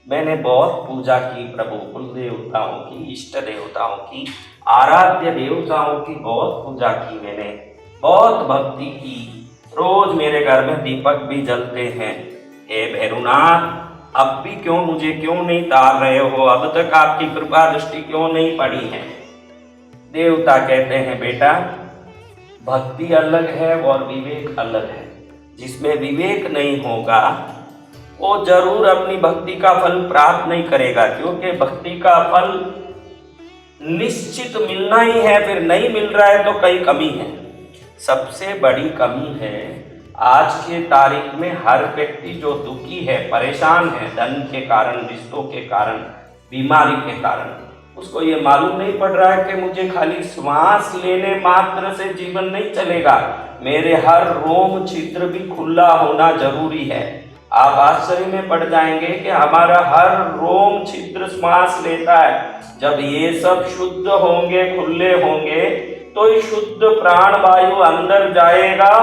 मैंने बहुत पूजा की प्रभु, कुल देवताओं की, इष्ट देवताओं की, आराध्य देवताओं की बहुत पूजा की मैंने, बहुत भक्ति की। रोज मेरे घर में दीपक भी जलते हैं। हे भैरुनाथ, अब भी क्यों नहीं तार रहे हो? अब तक आपकी कृपा दृष्टि क्यों नहीं पड़ी है? देवता कहते हैं, बेटा, भक्ति अलग है और विवेक अलग है। जिसमें विवेक नहीं होगा वो जरूर अपनी भक्ति का फल प्राप्त नहीं करेगा, क्योंकि भक्ति का फल निश्चित मिलना ही है। फिर नहीं मिल रहा है तो कई कमी है। सबसे बड़ी कमी है आज के तारीख में हर व्यक्ति जो दुखी है, परेशान है, धन के कारण, रिश्तों के कारण, बीमारी के कारण, उसको ये मालूम नहीं पड़ रहा है कि मुझे खाली श्वास लेने मात्र से जीवन नहीं चलेगा, मेरे हर रोम छिद्र भी खुला होना जरूरी है। आप आश्चर्य में पड़ जाएंगे कि हमारा हर रोम छिद्र श्वास लेता है। जब ये सब शुद्ध होंगे, खुले होंगे, तो शुद्ध प्राण वायु अंदर जाएगा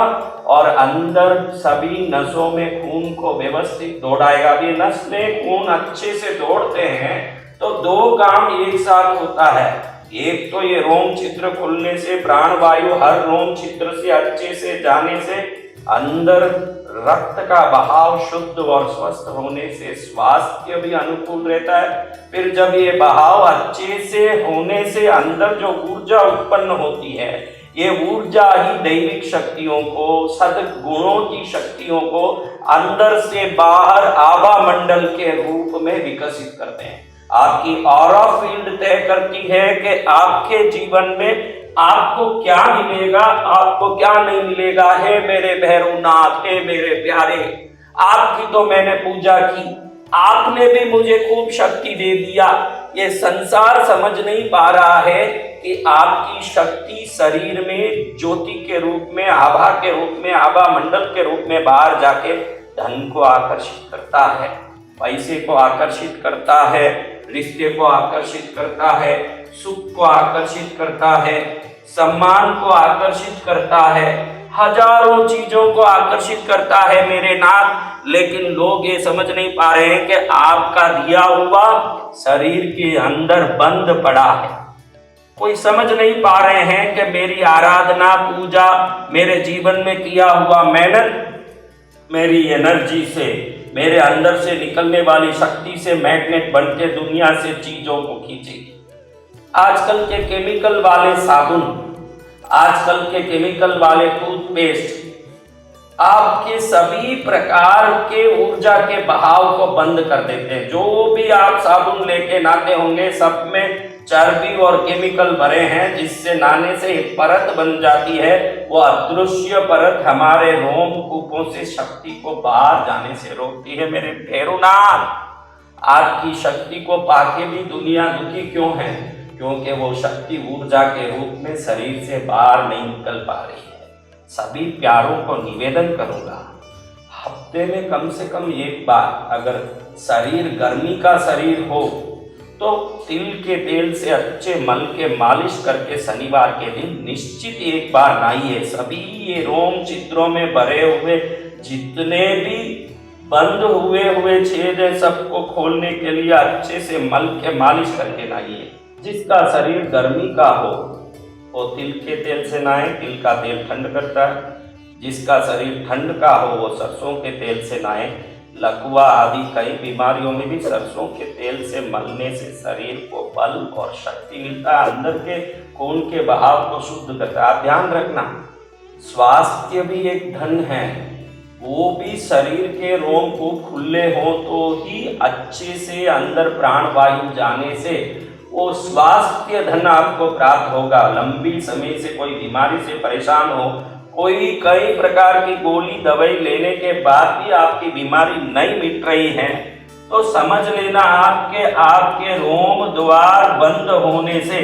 और अंदर सभी नसों में खून को व्यवस्थित दौड़ाएगा। ये नस में खून अच्छे से दौड़ते हैं तो दो काम एक साथ होता है। एक तो ये रोम छिद्र खुलने से, प्राण वायु हर रोम छिद्र से अच्छे से जाने से अंदर रक्त का बहाव शुद्ध और स्वस्थ होने से स्वास्थ्य भी अनुकूल रहता है। फिर जब ये बहाव अच्छे से होने से अंदर जो ऊर्जा उत्पन्न होती है, ये ऊर्जा ही दैविक शक्तियों को, सद्गुणों की शक्तियों को अंदर से बाहर आभा मंडल के रूप में विकसित करते हैं। आपकी ऑरा फील्ड तय करती है कि आपके जीवन में आपको क्या मिलेगा, आपको क्या नहीं मिलेगा। हे मेरे भैरवनाथ, हे मेरे प्यारे, आपकी तो मैंने पूजा की, आपने भी मुझे खूब शक्ति दे दिया। ये संसार समझ नहीं पा रहा है कि आपकी शक्ति शरीर में ज्योति के रूप में, आभा के रूप में, आभा मंडल के रूप में बाहर जाके धन को आकर्षित करता है, पैसे को आकर्षित करता है, रिश्ते को आकर्षित करता है, सुख को आकर्षित करता है, सम्मान को आकर्षित करता है, हजारों चीजों को आकर्षित करता है मेरे नाथ। लेकिन लोग ये समझ नहीं पा रहे हैं कि आपका दिया हुआ शरीर के अंदर बंद पड़ा है। कोई समझ नहीं पा रहे हैं कि मेरी आराधना, पूजा, मेरे जीवन में किया हुआ मेहनत, मेरी एनर्जी से, मेरे अंदर से निकलने वाली शक्ति से मैग्नेट बन के दुनिया से चीजों को खींचेगी। आजकल के केमिकल वाले साबुन, आजकल के केमिकल वाले टूथपेस्ट आपके सभी प्रकार के ऊर्जा के बहाव को बंद कर देते हैं। जो भी आप साबुन लेके नहाते होंगे, सब में चर्बी और केमिकल भरे हैं, जिससे नहाने से एक परत बन जाती है। वो अदृश्य परत हमारे रोम कूपों से शक्ति को बाहर जाने से रोकती है। मेरे भैरवनाथ, आपकी शक्ति को पाके भी दुनिया दुखी क्यों है? क्योंकि वो शक्ति ऊर्जा के रूप में शरीर से बाहर नहीं निकल पा रही है। सभी प्यारों को निवेदन करूंगा, हफ्ते में कम से कम एक बार अगर शरीर गर्मी का शरीर हो तो तिल के तेल से अच्छे मल के मालिश करके शनिवार के दिन निश्चित एक बार नहाइए। सभी ये रोम छिद्रों में भरे हुए जितने भी बंद हुए छेद है, सबको खोलने के लिए अच्छे से मल के मालिश करके नहाइए। जिसका शरीर गर्मी का हो वो तिल के तेल से नहाए, तिल का तेल ठंड करता है। जिसका शरीर ठंड का हो वो सरसों के तेल से नहाए। लकवा आदि कई बीमारियों में भी सरसों के तेल से मलने से शरीर को बल और शक्ति मिलता है, अंदर के खून के बहाव को शुद्ध करता है। आप ध्यान रखना, स्वास्थ्य भी एक धन है, वो भी शरीर के रोम को खुले हो तो ही अच्छे से अंदर प्राण वायु जाने से वो स्वास्थ्य धन आपको प्राप्त होगा। लंबी समय से कोई बीमारी से परेशान हो, कोई कई प्रकार की गोली दवाई लेने के बाद भी आपकी बीमारी नहीं मिट रही है, तो समझ लेना आपके रोम द्वार बंद होने से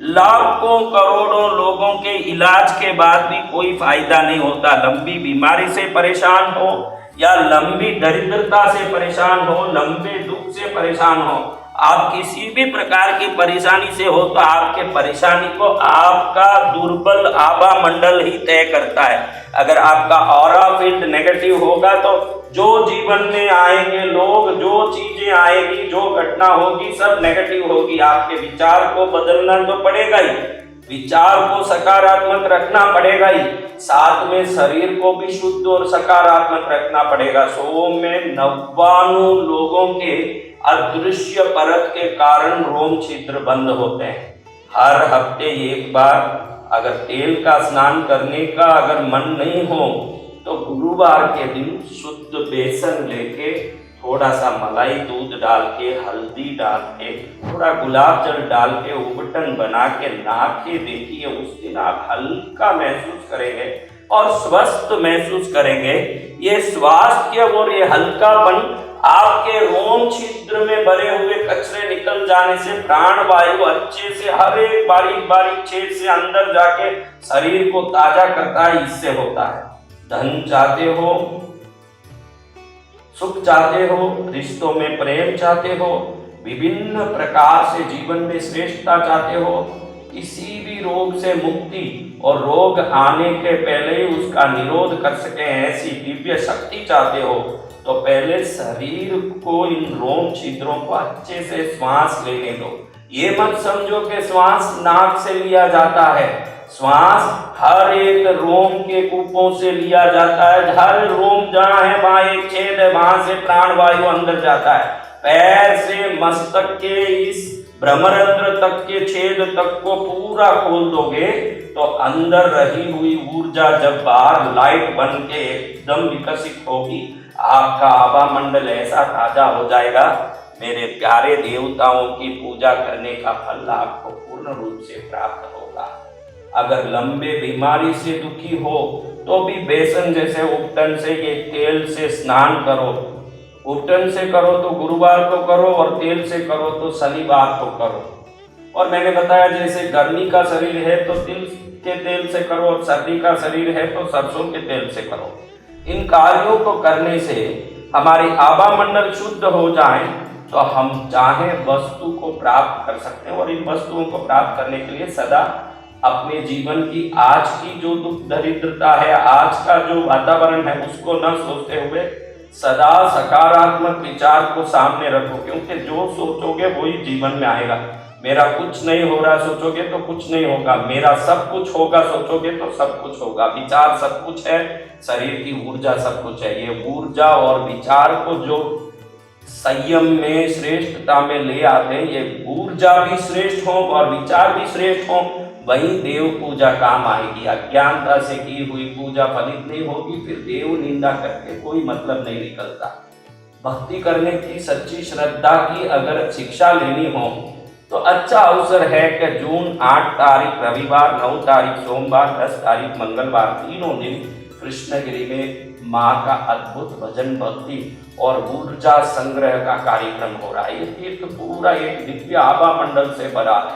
लाखों करोड़ों लोगों के इलाज के बाद भी कोई फायदा नहीं होता। लंबी बीमारी से परेशान हो या लंबी दरिद्रता से परेशान हो, लंबे दुख से परेशान हो, आप किसी भी प्रकार की परेशानी से हो तो आपके परेशानी को आपका दुर्बल आभा मंडल ही तय करता है। अगर आपका ऑरा फील्ड नेगेटिव होगा तो जो जीवन में आएंगे लोग, जो चीजें आएगी, जो घटना होगी, सब नेगेटिव होगी। आपके विचार को बदलना तो पड़ेगा ही, विचार को सकारात्मक रखना पड़ेगा ही, साथ में शरीर को भी शुद्ध और सकारात्मक रखना पड़ेगा। 100 में 99 लोगों के अदृश्य परत के कारण रोम छिद्र बंद होते हैं। हर हफ्ते एक बार अगर तेल का स्नान करने का अगर मन नहीं हो तो गुरुवार के दिन शुद्ध बेसन लेके थोड़ा सा मलाई दूध डाल के, हल्दी डाल के, थोड़ा गुलाब जल डाल के उबटन बना के नहा के देखिए। उस दिन आप हल्का महसूस करेंगे और स्वस्थ महसूस करेंगे। ये स्वास्थ्य और ये हल्कापन आपके रोम छिद्र में भरे हुए कचरे निकल जाने से, प्राण वायु अच्छे से हर एक बारीक बारीक छेद से अंदर जाके शरीर को ताजा करता है, इससे होता है। धन चाहते हो, सुख चाहते हो, रिश्तों में प्रेम चाहते हो, विभिन्न प्रकार से जीवन में श्रेष्ठता चाहते हो, किसी भी रोग से मुक्ति और रोग आने के पहले ही उसका निरोध कर सके ऐसी दिव्य शक्ति चाहते हो, तो पहले शरीर को इन रोम छिद्रों को अच्छे से श्वास लेने दो। ये मत समझो कि श्वास नाक से लिया जाता है, श्वास हर एक रोम के कूपों से लिया जाता है। हर रोम जहाँ है वहाँ एक छेद है, वहां से प्राण वायु अंदर जाता है। पैर से मस्तक के इस भ्रमरंध्र तक के छेद तक को पूरा खोल दोगे तो अंदर रही हुई ऊर्जा जब बाहर लाइट बन के एकदम विकसित होगी, आपका आभा मंडल ऐसा ताजा हो जाएगा। मेरे प्यारे देवताओं की पूजा करने का फल आपको पूर्ण रूप से प्राप्त होगा। अगर लंबे बीमारी से दुखी हो तो भी बेसन जैसे उपटन से ये तेल से स्नान करो। उपटन से करो तो गुरुवार को करो और तेल से करो तो शनिवार को करो। और मैंने बताया जैसे गर्मी का शरीर है तो तिल के तेल से करो और सर्दी का शरीर है तो सरसों के तेल से करो। इन कार्यों को करने से हमारी आभा मंडल शुद्ध हो जाए तो हम चाहे वस्तु को प्राप्त कर सकते हैं। और इन वस्तुओं को प्राप्त करने के लिए सदा अपने जीवन की आज की जो दुख दरिद्रता है, आज का जो वातावरण है, उसको न सोचते हुए सदा सकारात्मक विचार को सामने रखो, क्योंकि जो सोचोगे वही जीवन में आएगा। मेरा कुछ नहीं हो रहा सोचोगे तो कुछ नहीं होगा, मेरा सब कुछ होगा सोचोगे तो सब कुछ होगा। विचार सब कुछ है, शरीर की ऊर्जा सब कुछ है। ये ऊर्जा और विचार को जो संयम में श्रेष्ठता में ले आते हैं, ये ऊर्जा भी श्रेष्ठ हो और विचार भी श्रेष्ठ हो, वही देव पूजा काम आएगी। अज्ञानता से की हुई पूजा फलित नहीं होगी, फिर देव निंदा करके कोई मतलब नहीं निकलता। भक्ति करने की, सच्ची श्रद्धा की अगर शिक्षा लेनी हो तो अच्छा अवसर है कि जून 8 तारीख रविवार, 9 तारीख सोमवार, 10 तारीख मंगलवार, तीनों दिन कृष्णगिरी में माँ का अद्भुत भजन, भक्ति और ऊर्जा संग्रह का कार्यक्रम हो रहा है। ये तीर्थ पूरा एक दिव्य आभा मंडल से भरा है।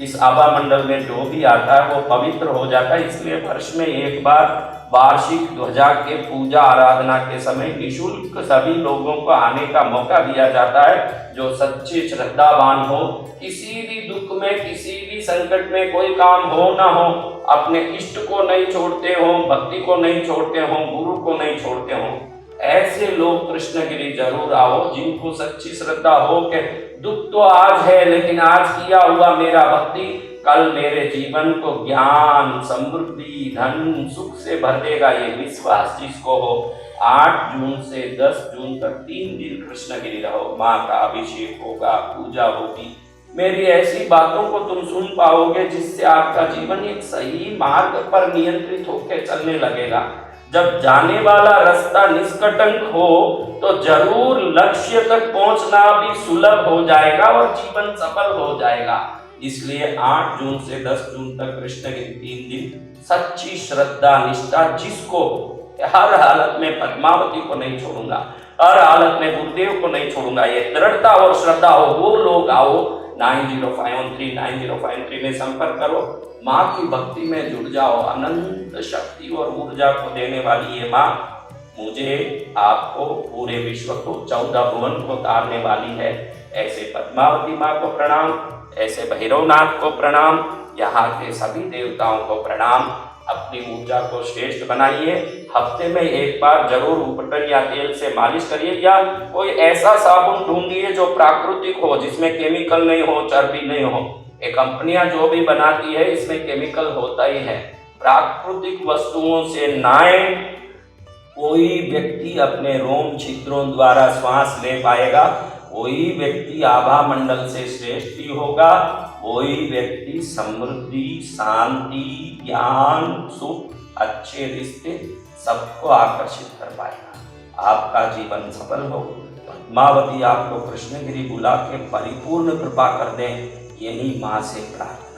इस आभा मंडल में जो भी आता है वो पवित्र हो जाता है। इसलिए वर्ष में एक बार वार्षिक ध्वजा के पूजा आराधना के समय निःशुल्क सभी लोगों को आने का मौका दिया जाता है। जो सच्चे श्रद्धावान हो, किसी भी दुख में, किसी भी संकट में, कोई काम हो ना हो, अपने इष्ट को नहीं छोड़ते हो, भक्ति को नहीं छोड़ते हो, गुरु को नहीं छोड़ते हो, ऐसे लोग कृष्णगिरी जरूर आओ। जिनको सच्ची श्रद्धा हो कि दुख तो आज है लेकिन आज किया हुआ मेरा भक्ति कल मेरे जीवन को ज्ञान, समृद्धि, धन, सुख से भर देगा, ये विश्वास जिसको हो, 8 जून से 10 जून तक 3 दिन कृष्णगिरी रहो। माँ का अभिषेक होगा, पूजा होगी, मेरी ऐसी बातों को तुम सुन पाओगे जिससे आपका जीवन एक सही मार्ग पर नियंत्रित होकर चलने लगेगा। जब जाने वाला रास्ता निष्कटंक हो तो जरूर लक्ष्य तक पहुंचना भी सुलभ हो जाएगा और जीवन सफल हो जाएगा। इसलिए 8 जून से 10 जून तक कृष्णगिरी 3 दिन सच्ची श्रद्धा निष्ठा जिसको हर हालत में पद्मावती को नहीं छोड़ूंगा, हर हालत में गुरुदेव को नहीं छोड़ूंगा, ये दृढ़ता और श्रद्धा हो, वो लोग आओ। 9051390513 में संपर्क करो, माँ की भक्ति में जुड़ जाओ। अनंत शक्ति और ऊर्जा को देने वाली ये माँ मुझे, आपको, पूरे विश्व को, 14 भुवन को तारने वाली है। ऐसे पद्मावती माँ को प्रणाम, ऐसे भैरवनाथ को प्रणाम, यहाँ के सभी देवताओं को प्रणाम। अपनी ऊर्जा को श्रेष्ठ बनाइए। हफ्ते में एक बार जरूर उपटन या तेल से मालिश करिए, या कोई ऐसा साबुन ढूंढिए जो प्राकृतिक हो, जिसमें केमिकल नहीं हो, चर्बी नहीं हो। ये कंपनियां जो भी बनाती है इसमें केमिकल होता ही है। प्राकृतिक वस्तुओं से नहाएं। कोई व्यक्ति अपने रोम छिद्रों द्वारा श्वास ले पाएगा, कोई व्यक्ति आभा मंडल से श्रेष्ठ भी होगा, कोई व्यक्ति समृद्धि, शांति, ज्ञान, सुख, अच्छे रिश्ते सबको आकर्षित कर पाएगा। आपका जीवन सफल हो। पद्मावती आपको कृष्णगिरी बुला के परिपूर्ण कृपा कर दें, यही माँ से प्रार्थना।